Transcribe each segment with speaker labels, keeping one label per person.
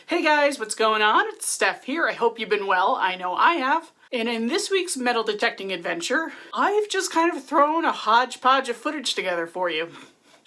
Speaker 1: Hey guys, what's going on? It's Stef here. I hope you've been well. I know I have. And in this week's metal detecting adventure, I've just kind of thrown a hodgepodge of footage together for you.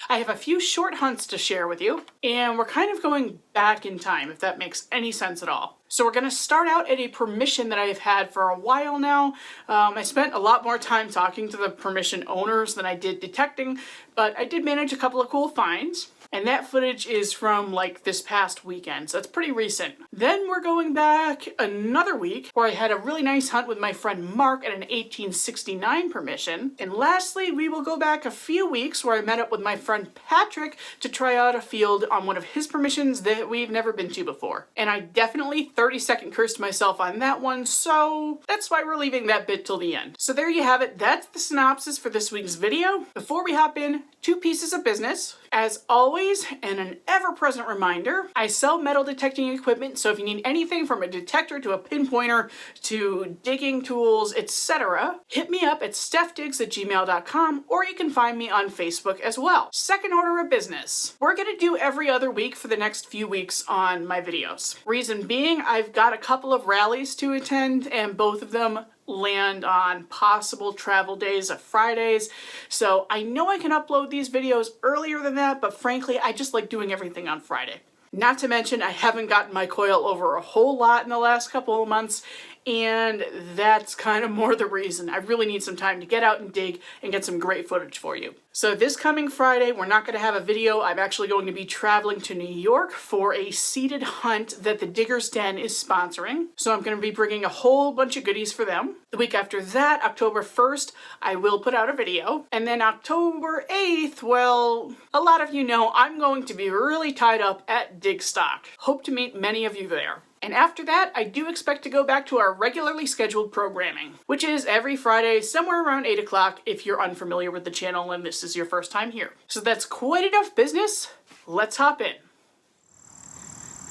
Speaker 1: I have a few short hunts to share with you, and we're kind of going back in time, if that makes any sense at all. So we're going to start out at a permission that I've had for a while now. I spent a lot more time talking to the permission owners than I did detecting, but I did manage a couple of cool finds. And that footage is from like this past weekend, so it's pretty recent. Then we're going back another week where I had a really nice hunt with my friend Mark at an 1869 permission. And lastly, we will go back a few weeks where I met up with my friend Patrick to try out a field on one of his permissions that we've never been to before. And I definitely 30-second cursed myself on that one, so that's why we're leaving that bit till the end. So there you have it. That's the synopsis for this week's video. Before we hop in, 2 pieces of business. As always, and an ever-present reminder, I sell metal detecting equipment, so if you need anything from a detector to a pinpointer to digging tools, etc., hit me up at stefdigs@gmail.com, or you can find me on Facebook as well. Second order of business. We're gonna do every other week for the next few weeks on my videos. Reason being, I've got a couple of rallies to attend, and both of them land on possible travel days of Fridays. So I know I can upload these videos earlier than that, but frankly, I just like doing everything on Friday. Not to mention, I haven't gotten my coil over a whole lot in the last couple of months, and that's kind of more the reason. I really need some time to get out and dig and get some great footage for you. So this coming Friday, we're not going to have a video. I'm actually going to be traveling to New York for a seated hunt that the Digger's Den is sponsoring. So I'm going to be bringing a whole bunch of goodies for them. The week after that, October 1st, I will put out a video. And then October 8th, well, a lot of you know I'm going to be really tied up at Dig Stock. Hope to meet many of you there. And after that, I do expect to go back to our regularly scheduled programming, which is every Friday, somewhere around 8 o'clock if you're unfamiliar with the channel and this is your first time here. So that's quite enough business. Let's hop in.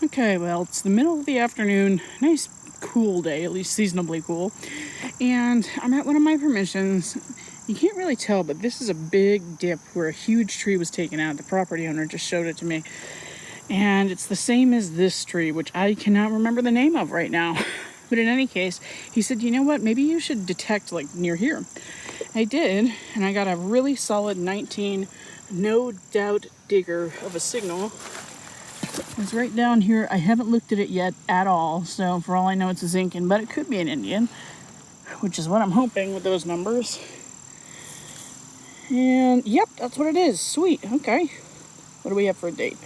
Speaker 1: Okay, well, it's the middle of the afternoon. Nice cool day, at least seasonably cool. And I'm at one of my permissions. You can't really tell, but this is a big dip where a huge tree was taken out. The property owner just showed it to me. And it's the same as this tree, which I cannot remember the name of right now. But in any case, he said, you know what, maybe you should detect like near here. I did, and I got a really solid 19 no doubt digger of a signal. It's right down here. I haven't looked at it yet at all, so for all I know it's a Zincan, but it could be an Indian, which is what I'm hoping with those numbers. And yep, that's what it is. Sweet, okay. What do we have for a date?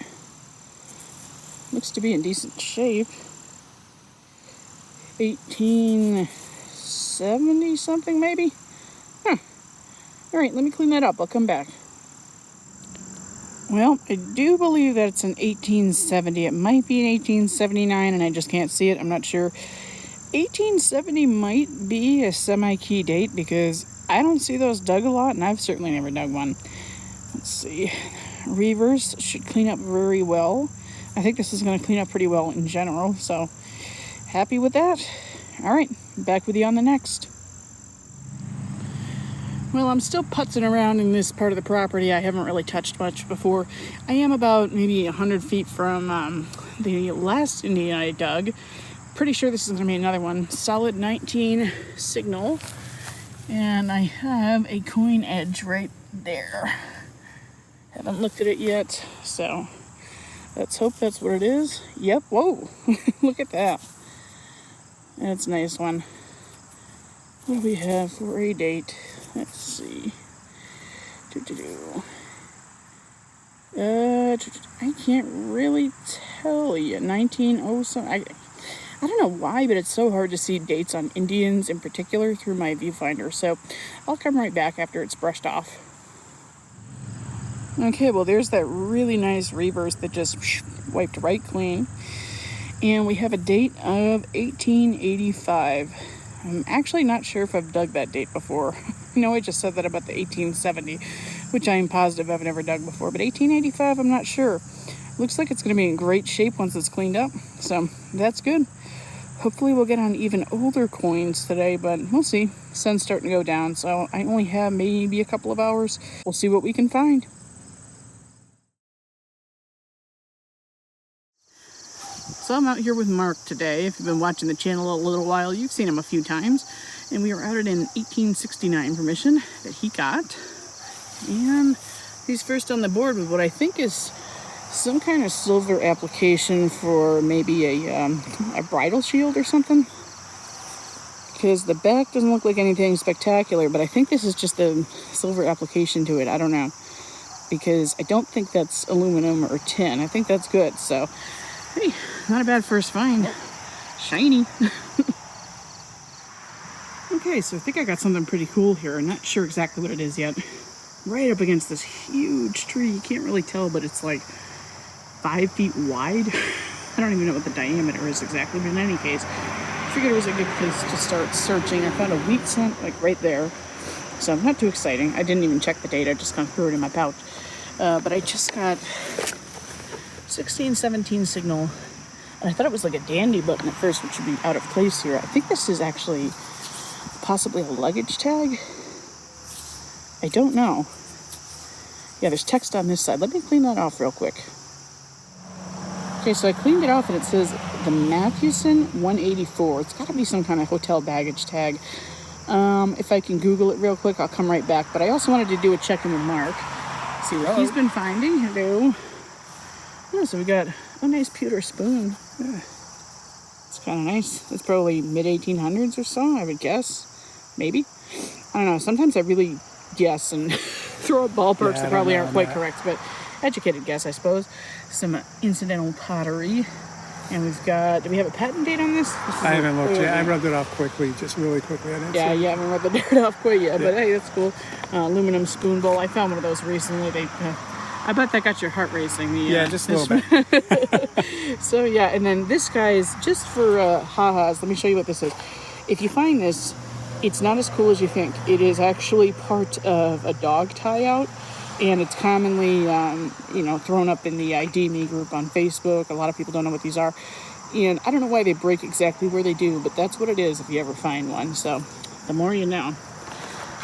Speaker 1: Looks to be in decent shape. 1870 something maybe? Huh. Alright, let me clean that up. I'll come back. Well, I do believe that it's an 1870. It might be an 1879 and I just can't see it. I'm not sure. 1870 might be a semi-key date because I don't see those dug a lot and I've certainly never dug one. Let's see. Reavers should clean up very well. I think this is going to clean up pretty well in general, so happy with that. All right, back with you on the next. Well, I'm still putzing around in this part of the property. I haven't really touched much before. I am about maybe 100 feet from the last Indian I dug. Pretty sure this is going to be another one. Solid 19 signal, and I have a coinage right there. Haven't looked at it yet, so let's hope that's what it is. Yep, whoa, look at that. That's a nice one. What do we have for a date? Let's see. I can't really tell you. 1907. I don't know why, but it's so hard to see dates on Indians in particular through my viewfinder. So I'll come right back after it's brushed off. Okay, well, there's that really nice reverse that just wiped right clean. And we have a date of 1885. I'm actually not sure if I've dug that date before. I know I just said that about the 1870, which I am positive I've never dug before. But 1885, I'm not sure. Looks like it's going to be in great shape once it's cleaned up. So that's good. Hopefully we'll get on even older coins today, but we'll see. Sun's starting to go down, so I only have maybe a couple of hours. We'll see what we can find. So I'm out here with Mark today. If you've been watching the channel a little while, you've seen him a few times. And we are out at an 1869 permission that he got. And he's first on the board with what I think is some kind of silver application for maybe a bridal shield or something. Because the back doesn't look like anything spectacular, but I think this is just a silver application to it. I don't know. Because I don't think that's aluminum or tin. I think that's good. So, hey, not a bad first find. Shiny. Okay, so I think I got something pretty cool here. I'm not sure exactly what it is yet. Right up against this huge tree. You can't really tell, but it's like 5 feet wide. I don't even know what the diameter is exactly, but in any case, I figured it was a good place to start searching. I found a wheat scent like right there. So not too exciting. I didn't even check the date. I just kind of threw it in my pouch. But I just got 16, 17 signal. And I thought it was like a dandy button at first, which would be out of place here. I think this is actually possibly a luggage tag. I don't know. Yeah, there's text on this side. Let me clean that off real quick. Okay, so I cleaned it off and it says the Mathewson 184. It's got to be some kind of hotel baggage tag. If I can Google it real quick, I'll come right back. But I also wanted to do a check-in with Mark. See what he's been finding. Hello. Oh, so we got a nice pewter spoon. Yeah. It's kind of nice. It's probably mid-1800s or so, I would guess. Maybe. I don't know. Sometimes I really guess and throw out ballparks that probably aren't quite correct. But educated guess, I suppose. Some incidental pottery. And we've got, do we have a patent date on this?
Speaker 2: I haven't looked yet. I rubbed it off quickly, just really quickly.
Speaker 1: You haven't rubbed the dirt off quite yet, but hey, that's cool. Aluminum spoon bowl. I found one of those recently. I bet that got your heart racing.
Speaker 2: Just a little bit.
Speaker 1: So yeah, and then this guy is just for ha-has. Let me show you what this is. If you find this, it's not as cool as you think. It is actually part of a dog tie-out. And it's commonly, thrown up in the ID Me group on Facebook. A lot of people don't know what these are. And I don't know why they break exactly where they do, but that's what it is if you ever find one. So the more you know.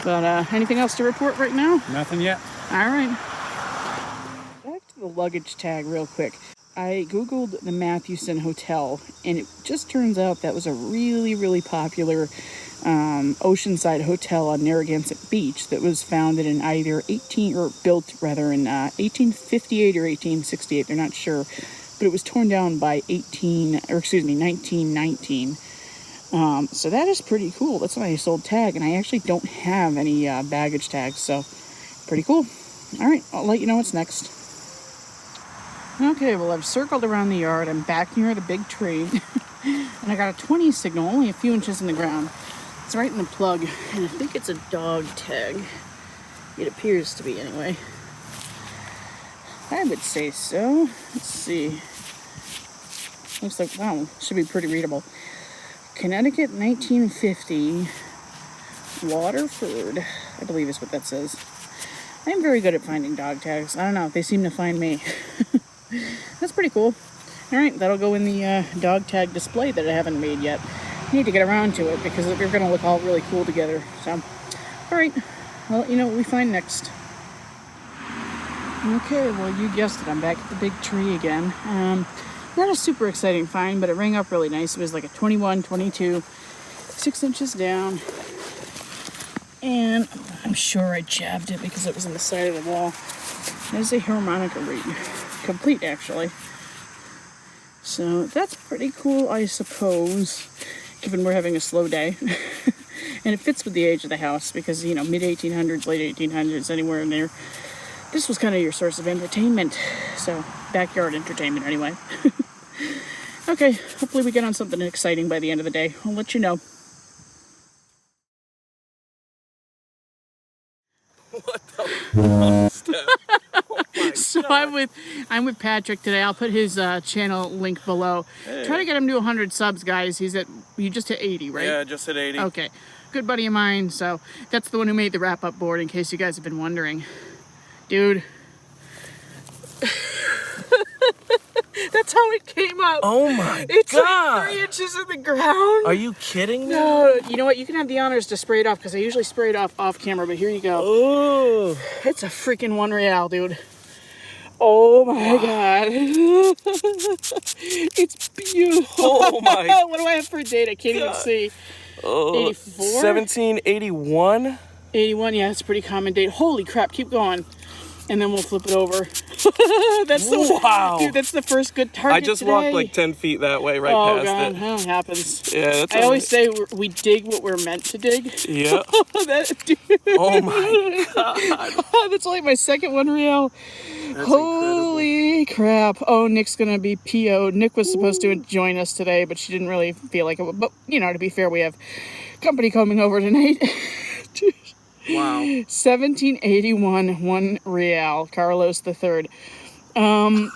Speaker 1: But anything else to report right now?
Speaker 2: Nothing yet.
Speaker 1: All right. Back to the luggage tag real quick. I Googled the Mathewson Hotel, and it just turns out that was a really, really popular oceanside hotel on Narragansett Beach that was founded in either 1858 or 1868. They're not sure, but it was torn down by 1919. So that is pretty cool. That's a nice old tag, and I actually don't have any baggage tags, so pretty cool. All right, I'll let you know what's next. Okay, well, I've circled around the yard. I'm back near the big tree, and I got a 20 signal, only a few inches in the ground. It's right in the plug, and I think it's a dog tag. It appears to be, anyway. I would say so. Let's see. Looks like, wow, should be pretty readable. Connecticut, 1950. Waterford, I believe is what that says. I'm very good at finding dog tags. I don't know, they seem to find me. That's pretty cool. All right, that'll go in the dog tag display that I haven't made yet. I need to get around to it because we're going to look all really cool together. So, all right, I'll let you know what we find next. Okay, well, you guessed it. I'm back at the big tree again. Not a super exciting find, but it rang up really nice. It was like a 21, 22, 6 inches down. And I'm sure I jabbed it because it was on the side of the wall. There's a harmonica reed. Complete, actually. So that's pretty cool, I suppose, given we're having a slow day. And it fits with the age of the house because, mid-1800s, late 1800s, anywhere in there. This was kind of your source of entertainment. So, backyard entertainment, anyway. Okay, hopefully we get on something exciting by the end of the day. I'll let you know.
Speaker 2: What the fuck, Stef?
Speaker 1: So I'm with Patrick today. I'll put his channel link below. Hey. Try to get him to 100 subs, guys. You just hit 80, right?
Speaker 2: Yeah, just hit 80.
Speaker 1: Okay. Good buddy of mine. So that's the one who made the wrap-up board, in case you guys have been wondering. Dude. That's how it came up.
Speaker 2: Oh my God.
Speaker 1: It's like 3 inches in the ground.
Speaker 2: Are you kidding me?
Speaker 1: No, you know what? You can have the honors to spray it off because I usually spray it off camera, but here you go.
Speaker 2: Oh.
Speaker 1: It's a freaking $1 real, dude. Oh my god. It's beautiful.
Speaker 2: Oh my
Speaker 1: What do I have for a date? I can't even see. 84?
Speaker 2: 1781.
Speaker 1: 81, yeah, it's a pretty common date. Holy crap, keep going. And then we'll flip it over. That's the
Speaker 2: Wow.
Speaker 1: Dude, that's the first good target
Speaker 2: I just
Speaker 1: today.
Speaker 2: walked like 10 feet that way, right
Speaker 1: Oh
Speaker 2: past
Speaker 1: god,
Speaker 2: it.
Speaker 1: that happens.
Speaker 2: Yeah, that's
Speaker 1: I always say we dig what we're meant to dig.
Speaker 2: Yeah.
Speaker 1: Dude,
Speaker 2: Oh my god.
Speaker 1: that's like my second one reel.
Speaker 2: That's
Speaker 1: Holy crap. Oh, Nick's gonna be PO'd. Nick was supposed to join us today, but she didn't really feel like it. But, you know, to be fair, we have company coming over tonight.
Speaker 2: Wow.
Speaker 1: 1781, 1 real, Carlos III. That's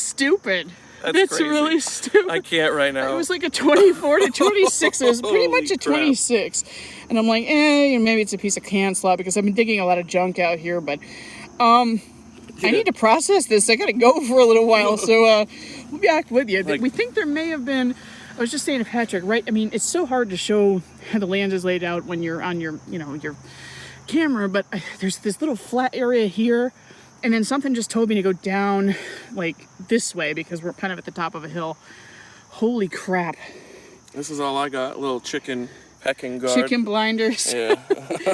Speaker 1: stupid. That's
Speaker 2: crazy.
Speaker 1: really stupid.
Speaker 2: I can't right now.
Speaker 1: It was like a 24 to 26. It was pretty much a 26. And I'm like, maybe it's a piece of can slot because I've been digging a lot of junk out here, but I need to process this. I gotta go for a little while, so we'll be back with you. We think there may have been. I was just saying to Patrick, right? I mean, it's so hard to show how the land is laid out when you're on your, your camera, but there's this little flat area here, and then something just told me to go down like this way because we're kind of at the top of a hill. Holy crap.
Speaker 2: This is all I got. A little chicken pecking guard.
Speaker 1: Chicken blinders.
Speaker 2: Yeah.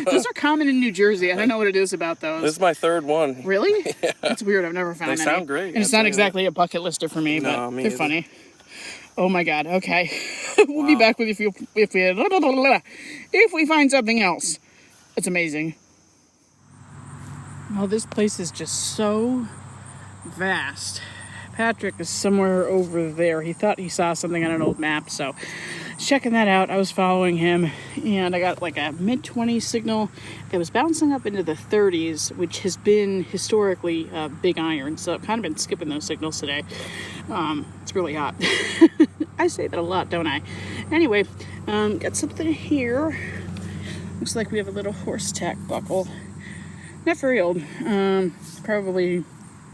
Speaker 1: Those are common in New Jersey. I don't know what it is about those.
Speaker 2: This is my third one.
Speaker 1: Really? Yeah. That's weird. I've never found
Speaker 2: They
Speaker 1: any.
Speaker 2: sound great.
Speaker 1: And it's not exactly a bucket lister for me, but
Speaker 2: me
Speaker 1: they're
Speaker 2: either.
Speaker 1: funny. Oh my god. Okay. We'll be back with you if we find something else. It's amazing. Well, this place is just so vast. Patrick is somewhere over there. He thought he saw something on an old map, so checking that out. I was following him, and I got like a mid-20s signal that was bouncing up into the 30s, which has been historically big iron, so I've kind of been skipping those signals today. It's really hot. I say that a lot, don't I? Anyway, got something here. Looks like we have a little horse tack buckle. Not very old. Probably,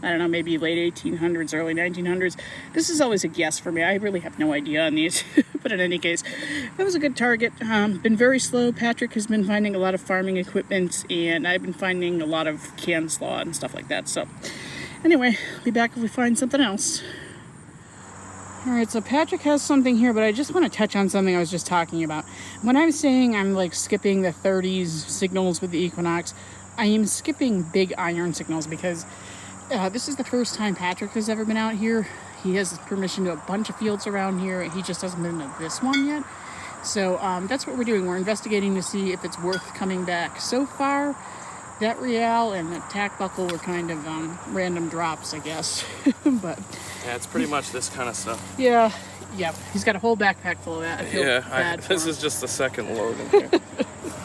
Speaker 1: I don't know, maybe late 1800s, early 1900s. This is always a guess for me. I really have no idea on these. But in any case, that was a good target. Been very slow. Patrick has been finding a lot of farming equipment, and I've been finding a lot of can slaw and stuff like that. So anyway, be back if we find something else. Alright, so Patrick has something here, but I just want to touch on something I was just talking about. When I'm saying I'm like skipping the 30s signals with the Equinox, I am skipping big iron signals because this is the first time Patrick has ever been out here. He has permission to a bunch of fields around here. He just hasn't been to this one yet. So that's what we're doing. We're investigating to see if it's worth coming back. So far, that real and the tack buckle were kind of random drops, I guess. But
Speaker 2: Yeah, it's pretty much this kind of stuff.
Speaker 1: yeah, he's got a whole backpack full of that. I feel bad for
Speaker 2: this
Speaker 1: him.
Speaker 2: is just the second load in here.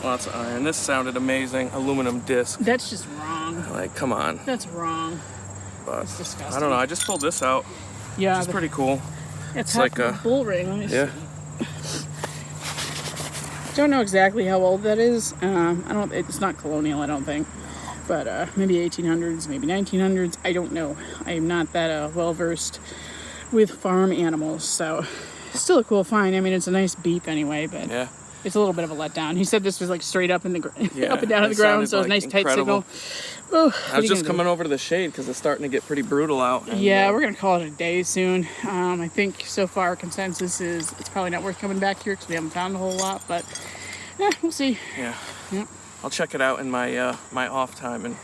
Speaker 2: Lots of iron. This sounded amazing. Aluminum disc.
Speaker 1: That's just wrong.
Speaker 2: Like, come on.
Speaker 1: That's wrong.
Speaker 2: But
Speaker 1: That's disgusting.
Speaker 2: I don't know. I just pulled this out.
Speaker 1: Yeah,
Speaker 2: It's pretty cool.
Speaker 1: it's
Speaker 2: like
Speaker 1: like a bull ring. Let me
Speaker 2: Yeah.
Speaker 1: see. Don't know exactly how old that is. It's not colonial, I don't think. But maybe 1800s, maybe 1900s. I don't know. I am not that well versed with farm animals, so still a cool find. I mean, it's a nice beep anyway, but
Speaker 2: Yeah.
Speaker 1: it's a little bit of a letdown. He said this was like straight up in the
Speaker 2: Yeah,
Speaker 1: up and down on
Speaker 2: it
Speaker 1: the ground,
Speaker 2: sounded,
Speaker 1: so it's a
Speaker 2: like,
Speaker 1: nice tight
Speaker 2: incredible.
Speaker 1: signal. Oh,
Speaker 2: I was just coming over to the shade because it's starting to get pretty brutal out. And,
Speaker 1: Yeah, we're gonna call it a day soon. I think so far consensus is it's probably not worth coming back here because we haven't found a whole lot, but we'll see.
Speaker 2: Yeah.
Speaker 1: Yep.
Speaker 2: I'll check it out in my my off time and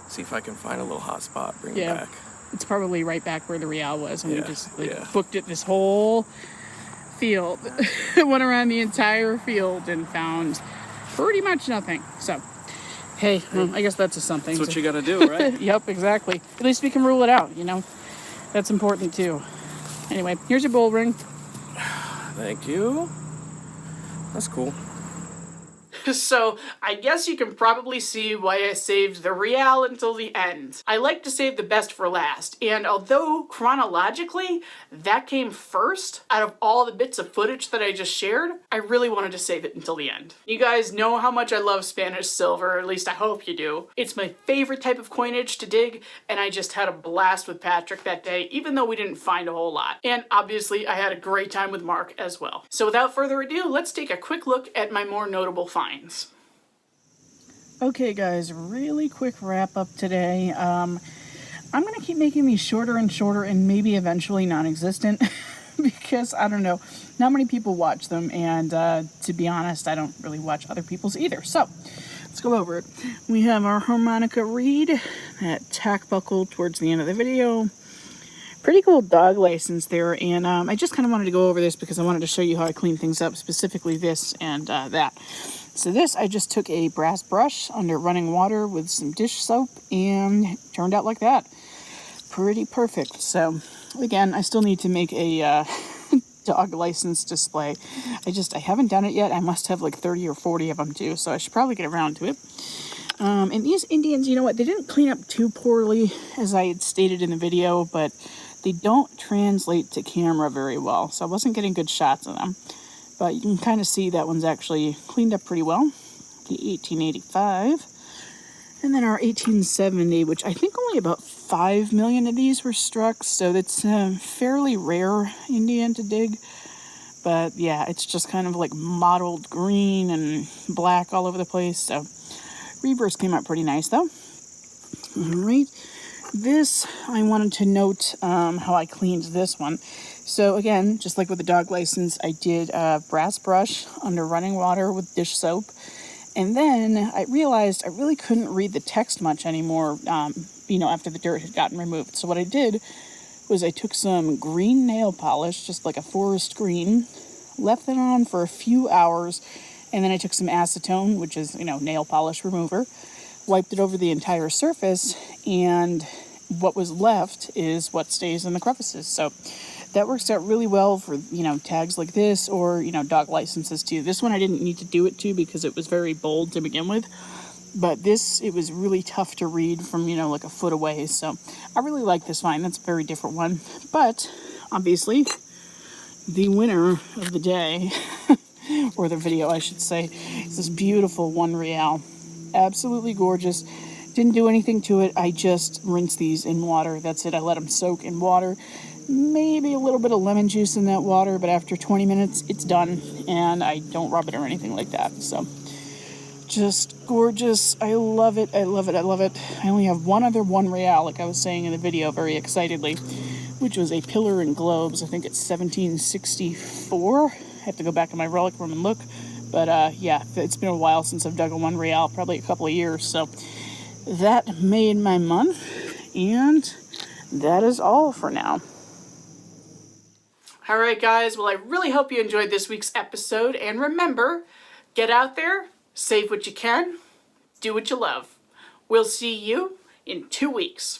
Speaker 2: see if I can find a little hot spot. Bring
Speaker 1: Yeah.
Speaker 2: it back.
Speaker 1: It's probably right back where the Real was, and
Speaker 2: Yeah,
Speaker 1: we just
Speaker 2: yeah.
Speaker 1: booked it this whole field. Went around the entire field and found pretty much nothing. So, hey, well, I guess that's a something.
Speaker 2: That's what you got to do, right?
Speaker 1: Yep, exactly. At least we can rule it out, you know? That's important too. Anyway, here's your bull ring.
Speaker 2: Thank you. That's cool.
Speaker 1: So, I guess you can probably see why I saved the Real until the end. I like to save the best for last, and although chronologically that came first out of all the bits of footage that I just shared, I really wanted to save it until the end. You guys know how much I love Spanish silver, at least I hope you do. It's my favorite type of coinage to dig, and I just had a blast with Patrick that day, even though we didn't find a whole lot. And obviously, I had a great time with Mark as well. So without further ado, let's take a quick look at my more notable finds. Okay guys, really quick wrap up today. I'm going to keep making these shorter and shorter and maybe eventually non-existent because, I don't know, not many people watch them. And to be honest, I don't really watch other people's either. So let's go over it. We have our harmonica reed, that tack buckle towards the end of the video. Pretty cool dog license there, and I just kind of wanted to go over this because I wanted to show you how I clean things up, specifically this and that. So this, I just took a brass brush under running water with some dish soap and turned out like that. Pretty perfect. So again, I still need to make a dog license display. I haven't done it yet. I must have like 30 or 40 of them too, so I should probably get around to it. And these Indians, you know what, they didn't clean up too poorly as I had stated in the video, but they don't translate to camera very well, so I wasn't getting good shots of them. But you can kind of see that one's actually cleaned up pretty well. The 1885. And then our 1870, which I think only about 5 million of these were struck, so that's a fairly rare Indian to dig. But yeah, it's just kind of like mottled green and black all over the place, so reverse came out pretty nice though. All right. This, I wanted to note how I cleaned this one. So again, just like with the dog license, I did a brass brush under running water with dish soap. And then I realized I really couldn't read the text much anymore, after the dirt had gotten removed. So what I did was I took some green nail polish, just like a forest green, left it on for a few hours, and then I took some acetone, which is, nail polish remover, wiped it over the entire surface, and what was left is what stays in the crevices. So that works out really well for, tags like this or, dog licenses too. This one I didn't need to do it to because it was very bold to begin with. But this, it was really tough to read from, like a foot away. So I really like this vine. That's a very different one. But obviously, the winner of the day, or the video I should say, is this beautiful 1 real. Absolutely gorgeous. Didn't do anything to it. I just rinsed these in water. That's it. I let them soak in water. Maybe a little bit of lemon juice in that water, but after 20 minutes, it's done. And I don't rub it or anything like that. So just gorgeous. I love it. I love it. I love it. I only have one other 1 real, like I was saying in the video very excitedly, which was a pillar and globes. I think it's 1764. I have to go back in my relic room and look. But yeah, it's been a while since I've dug a 1 real, probably a couple of years. So that made my month, and that is all for now. All right, guys. Well, I really hope you enjoyed this week's episode. And remember, get out there, save what you can, do what you love. We'll see you in 2 weeks.